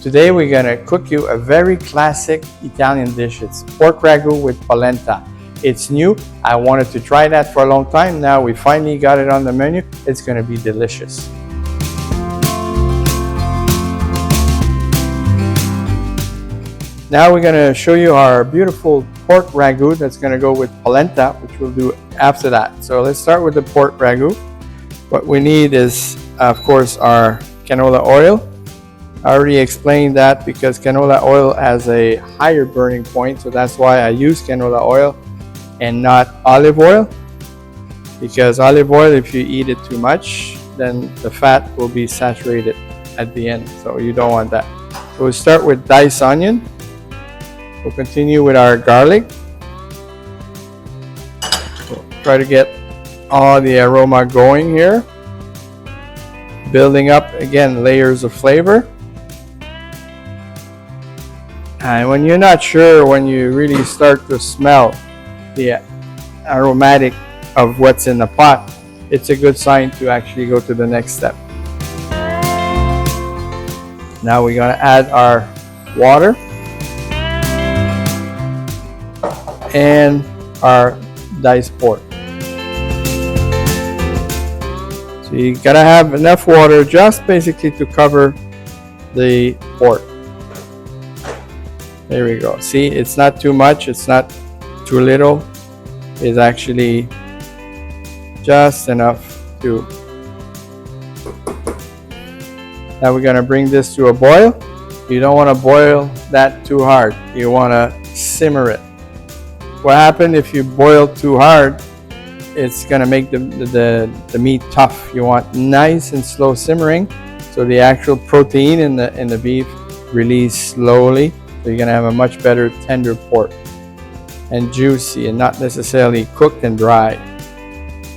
Today we're gonna cook you a very classic Italian dish. It's pork ragu with polenta. It's new. I wanted to try that for a long time. Now we finally got it on the menu. It's gonna be delicious. Now we're gonna show you our beautiful pork ragu that's gonna go with polenta, which we'll do after that. So let's start with the pork ragu. What we need is, of course, our canola oil. I already explained that because canola oil has a higher burning point, so that's why I use canola oil and not olive oil. Because olive oil, if you eat it too much, then the fat will be saturated at the end, so you don't want that. So we'll start with diced onion. We'll continue with our garlic. We'll try to get all the aroma going here. Building up, again, layers of flavor. And when you're not sure, when you really start to smell the aromatic of what's in the pot, it's a good sign to actually go to the next step. Now we're going to add our water and our diced pork. So you gotta have enough water just basically to cover the pork. There we go. See, it's not too much, it's not too little. It's actually just enough to. Now we're gonna bring this to a boil. You don't want to boil that too hard. You want to simmer it. What happens if you boil too hard? It's gonna make the meat tough. You want nice and slow simmering, so the actual protein in the beef release slowly. So you're gonna have a much better tender pork and juicy, and not necessarily cooked and dry.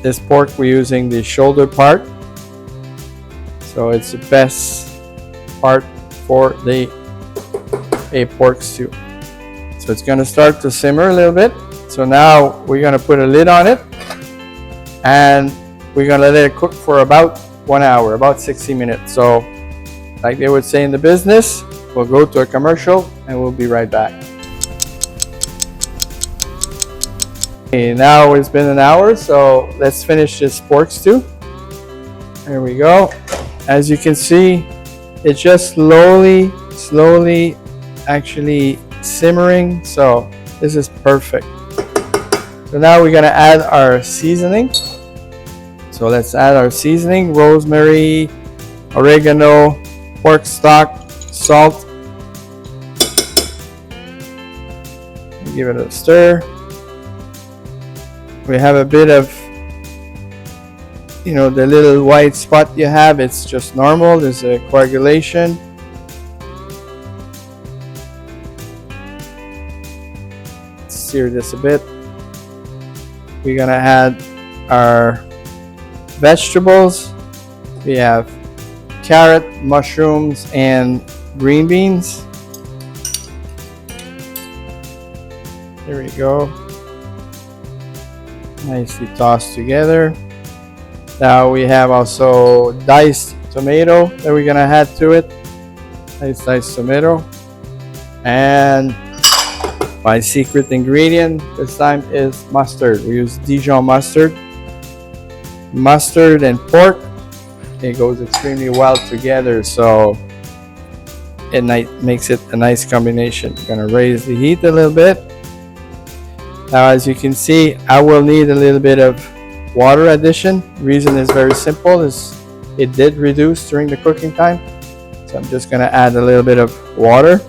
This pork, we're using the shoulder part, so it's the best part for a pork stew. So it's gonna start to simmer a little bit. So now we're gonna put a lid on it, and we're gonna let it cook for about 1 hour, about 60 minutes. So like they would say in the business, we'll go to a commercial and we'll be right back. Okay, now it's been an hour, so let's finish this pork stew. There we go. As you can see, it's just slowly actually simmering, so this is perfect. So now we're gonna add our seasoning. So let's add our seasoning: rosemary, oregano, pork stock, salt. Give it a stir. We have a bit of, the little white spot you have, it's just normal. There's a coagulation. Let's sear this a bit. We're gonna add our vegetables. We have carrot, mushrooms, and green beans. There we go. Nicely tossed together. Now we have also diced tomato that we're gonna add to it. Nice diced tomato. And my secret ingredient this time is mustard. We use Dijon mustard. Mustard and pork, it goes extremely well together, so it makes it a nice combination. I'm gonna raise the heat a little bit. Now, as you can see, I will need a little bit of water addition. The reason is very simple, is it did reduce during the cooking time. So I'm just gonna add a little bit of water.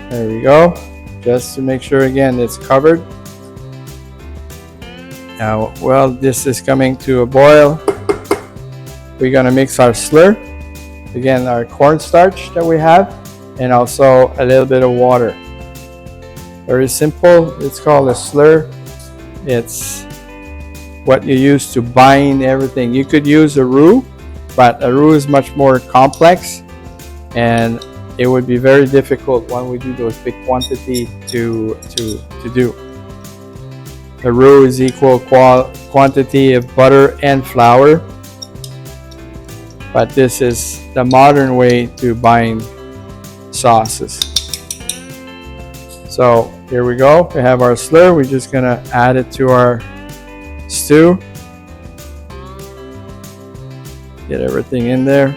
There we go. Just to make sure, again, it's covered. Now, while this is coming to a boil, we're gonna mix our slur. Again, our cornstarch that we have, and also a little bit of water. Very simple. It's called a slur. It's what you use to bind everything. You could use a roux, but a roux is much more complex, and it would be very difficult when we do those big quantity to do. A roux is equal quantity of butter and flour. but this is the modern way to bind sauces. So here we go. We have our slur. We're just gonna add it to our stew. Get everything in there.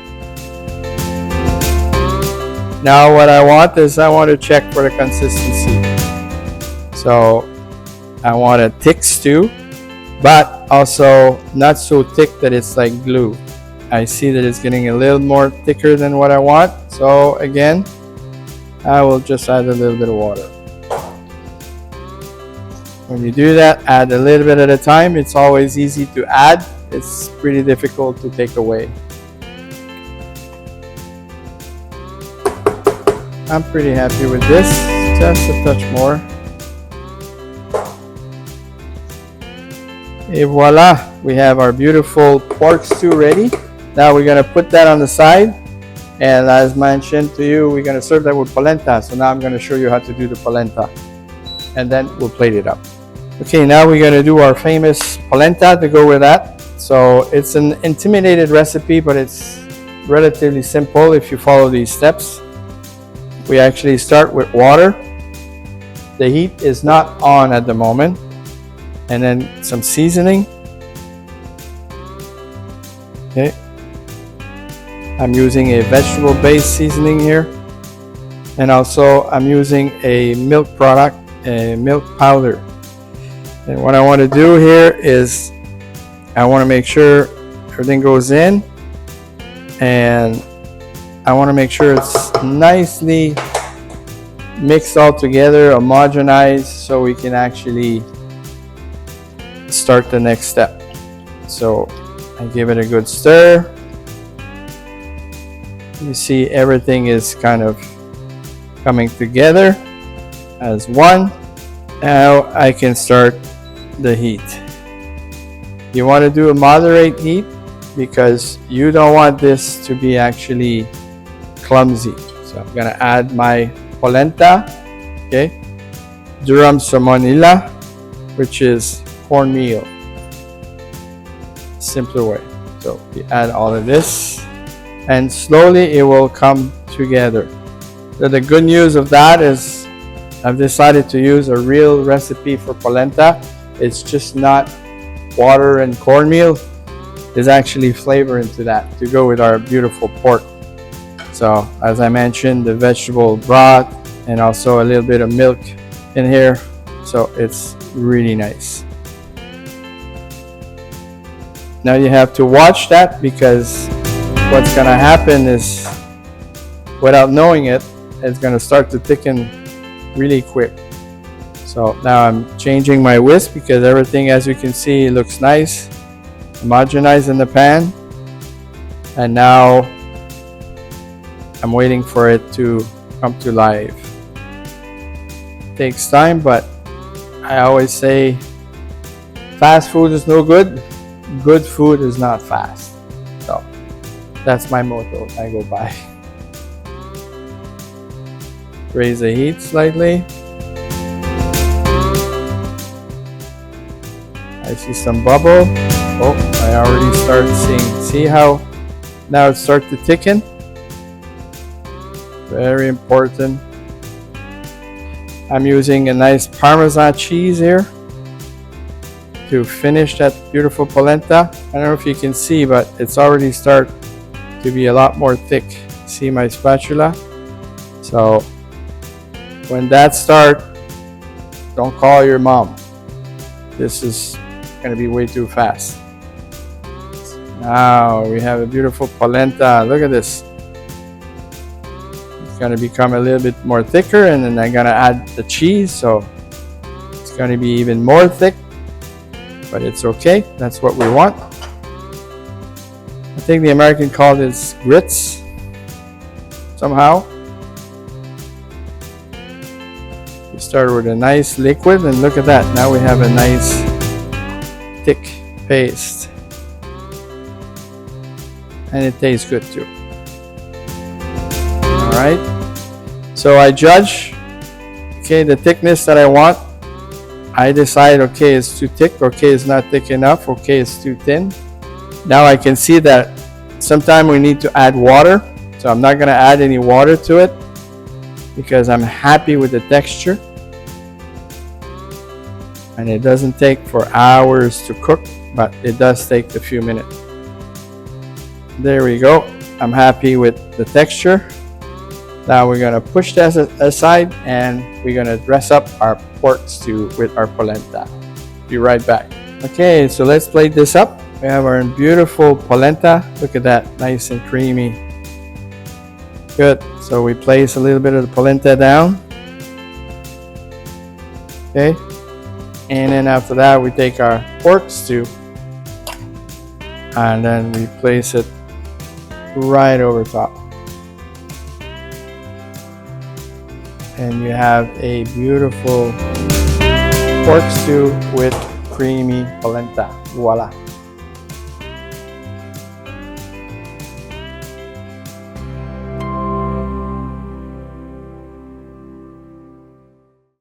Now what I want is I want to check for the consistency. So I want a thick stew, but also not so thick that it's like glue. I see that it's getting a little more thicker than what I want. So again, I will just add a little bit of water. When you do that, add a little bit at a time. It's always easy to add. It's pretty difficult to take away. I'm pretty happy with this. Just a touch more. Et voila, we have our beautiful pork stew ready. Now we're gonna put that on the side. And as mentioned to you, we're gonna serve that with polenta. So now I'm gonna show you how to do the polenta. And then we'll plate it up. Okay, now we're gonna do our famous polenta to go with that. So it's an intimidated recipe, but it's relatively simple if you follow these steps. We actually start with water. The heat is not on at the moment. And then some seasoning. Okay. I'm using a vegetable-based seasoning here. And also I'm using a milk product, a milk powder. And what I want to do here is I want to make sure everything goes in, and I want to make sure it's nicely mixed all together, homogenized, so we can actually start the next step. So I give it a good stir. You see everything is kind of coming together as one. Now I can start the heat. You want to do a moderate heat because you don't want this to be actually clumsy. So I'm gonna add my polenta, okay, durum salmonella, which is cornmeal. Simpler way. So we add all of this, and slowly it will come together. So the good news of that is I've decided to use a real recipe for polenta. It's just not water and cornmeal. There's actually flavor into that to go with our beautiful pork. So as I mentioned, the vegetable broth and also a little bit of milk in here. So it's really nice. Now you have to watch that, because what's gonna happen is, without knowing it, it's gonna start to thicken really quick. So now I'm changing my whisk because everything, as you can see, looks nice, homogenized in the pan. And now I'm waiting for it to come to life. It takes time, but I always say fast food is no good. Good food is not fast. So that's my motto I go by. Raise the heat slightly. I see some bubble. Oh, I already started seeing. See how now it starts to thicken? Very important. I'm using a nice Parmesan cheese here to finish that beautiful polenta. I don't know if you can see, but it's already started to be a lot more thick. See my spatula? So when that starts, don't call your mom. This is going to be way too fast. Now we have a beautiful polenta. Look at this. It's going to become a little bit more thicker, and then I'm going to add the cheese, so it's going to be even more thick, but it's okay. That's what we want. I think the American called this grits somehow. We started with a nice liquid, and look at that. Now we have a nice thick paste, and it tastes good too. All right, so I judge, okay, the thickness that I want. I decide, okay, it's too thick, okay, it's not thick enough, okay, it's too thin. Now I can see that Sometimes we need to add water, so I'm not going to add any water to it because I'm happy with the texture. And it doesn't take for hours to cook, but it does take a few minutes. There we go. I'm happy with the texture. Now we're going to push that aside and we're going to dress up our pork stew with our polenta. Be right back. Okay, so let's plate this up. We have our beautiful polenta. Look at that, nice and creamy. Good. So we place a little bit of the polenta down. Okay. And then after that, we take our pork stew and then we place it right over top. And you have a beautiful pork stew with creamy polenta. Voila.